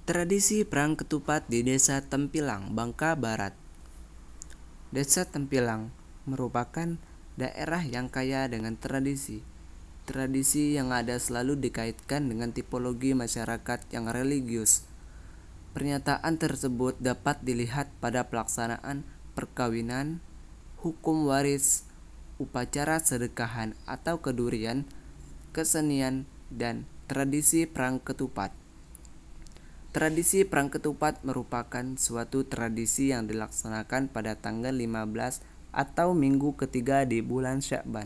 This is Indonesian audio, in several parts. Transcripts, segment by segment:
Tradisi perang ketupat di Desa Tempilang, Bangka Barat. Desa Tempilang merupakan daerah yang kaya dengan tradisi. Tradisi yang ada selalu dikaitkan dengan tipologi masyarakat yang religius. Pernyataan tersebut dapat dilihat pada pelaksanaan perkawinan, hukum waris, upacara sedekahan atau kedurian, kesenian, dan tradisi perang ketupat. Tradisi perang ketupat merupakan suatu tradisi yang dilaksanakan pada tanggal 15 atau minggu ketiga di bulan Sya'ban.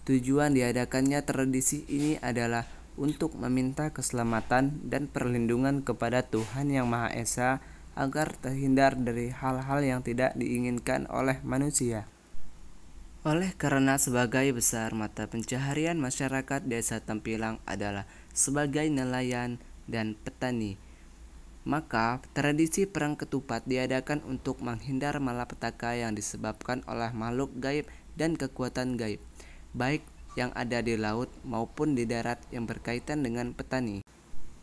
Tujuan diadakannya tradisi ini adalah untuk meminta keselamatan dan perlindungan kepada Tuhan Yang Maha Esa agar terhindar dari hal-hal yang tidak diinginkan oleh manusia. Oleh karena sebagai besar mata pencaharian masyarakat Desa Tempilang adalah sebagai nelayan dan petani, maka tradisi perang ketupat diadakan untuk menghindar malapetaka yang disebabkan oleh makhluk gaib dan kekuatan gaib, baik yang ada di laut maupun di darat yang berkaitan dengan petani.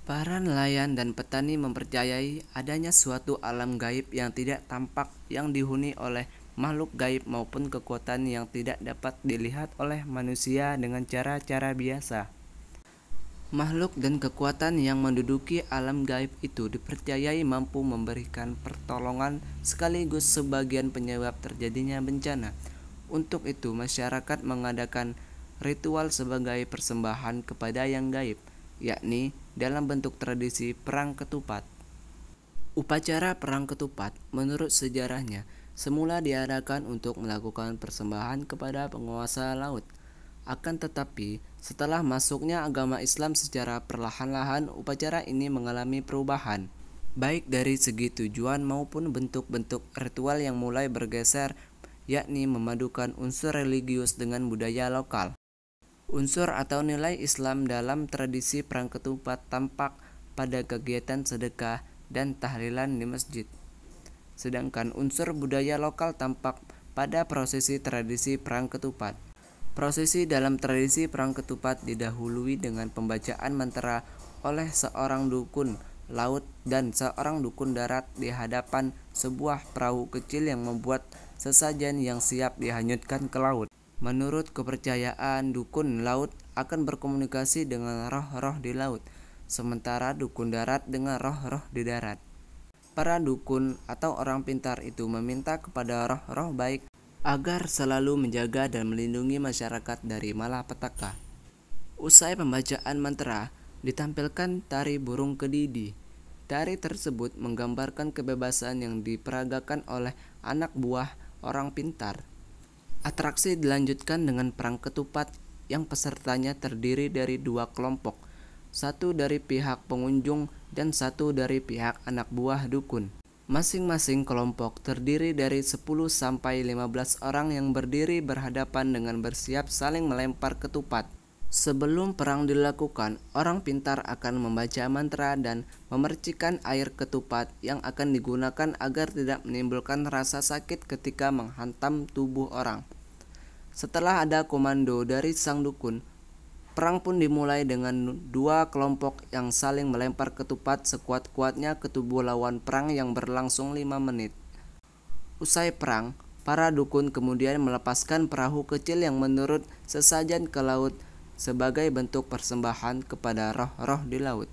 Para nelayan dan petani mempercayai adanya suatu alam gaib yang tidak tampak yang dihuni oleh makhluk gaib maupun kekuatan yang tidak dapat dilihat oleh manusia dengan cara-cara biasa. Makhluk dan kekuatan yang menduduki alam gaib itu dipercayai mampu memberikan pertolongan sekaligus sebagian penyebab terjadinya bencana. Untuk itu, masyarakat mengadakan ritual sebagai persembahan kepada yang gaib, yakni dalam bentuk tradisi perang ketupat. Upacara perang ketupat, menurut sejarahnya, semula diadakan untuk melakukan persembahan kepada penguasa laut. Akan tetapi, setelah masuknya agama Islam secara perlahan-lahan, upacara ini mengalami perubahan, baik dari segi tujuan maupun bentuk-bentuk ritual yang mulai bergeser, yakni memadukan unsur religius dengan budaya lokal. Unsur atau nilai Islam dalam tradisi perang ketupat tampak pada kegiatan sedekah dan tahlilan di masjid. Sedangkan unsur budaya lokal tampak pada prosesi tradisi perang ketupat. Prosesi dalam tradisi perang ketupat didahului dengan pembacaan mantra oleh seorang dukun laut dan seorang dukun darat di hadapan sebuah perahu kecil yang membuat sesajen yang siap dihanyutkan ke laut. Menurut kepercayaan, dukun laut akan berkomunikasi dengan roh-roh di laut, sementara dukun darat dengan roh-roh di darat. Para dukun atau orang pintar itu meminta kepada roh-roh baik agar selalu menjaga dan melindungi masyarakat dari malapetaka. Usai pembacaan mantra, ditampilkan tari burung kedidi. Tari tersebut menggambarkan kebebasan yang diperagakan oleh anak buah orang pintar. Atraksi dilanjutkan dengan perang ketupat yang pesertanya terdiri dari dua kelompok, satu dari pihak pengunjung dan satu dari pihak anak buah dukun. Masing-masing kelompok terdiri dari 10-15 orang yang berdiri berhadapan dengan bersiap saling melempar ketupat. Sebelum perang dilakukan, orang pintar akan membaca mantra dan memercikan air ketupat yang akan digunakan agar tidak menimbulkan rasa sakit ketika menghantam tubuh orang. Setelah ada komando dari sang dukun, perang pun dimulai dengan dua kelompok yang saling melempar ketupat sekuat-kuatnya ke tubuh lawan perang yang berlangsung 5 menit. Usai perang, para dukun kemudian melepaskan perahu kecil yang menurut sesajen ke laut sebagai bentuk persembahan kepada roh-roh di laut.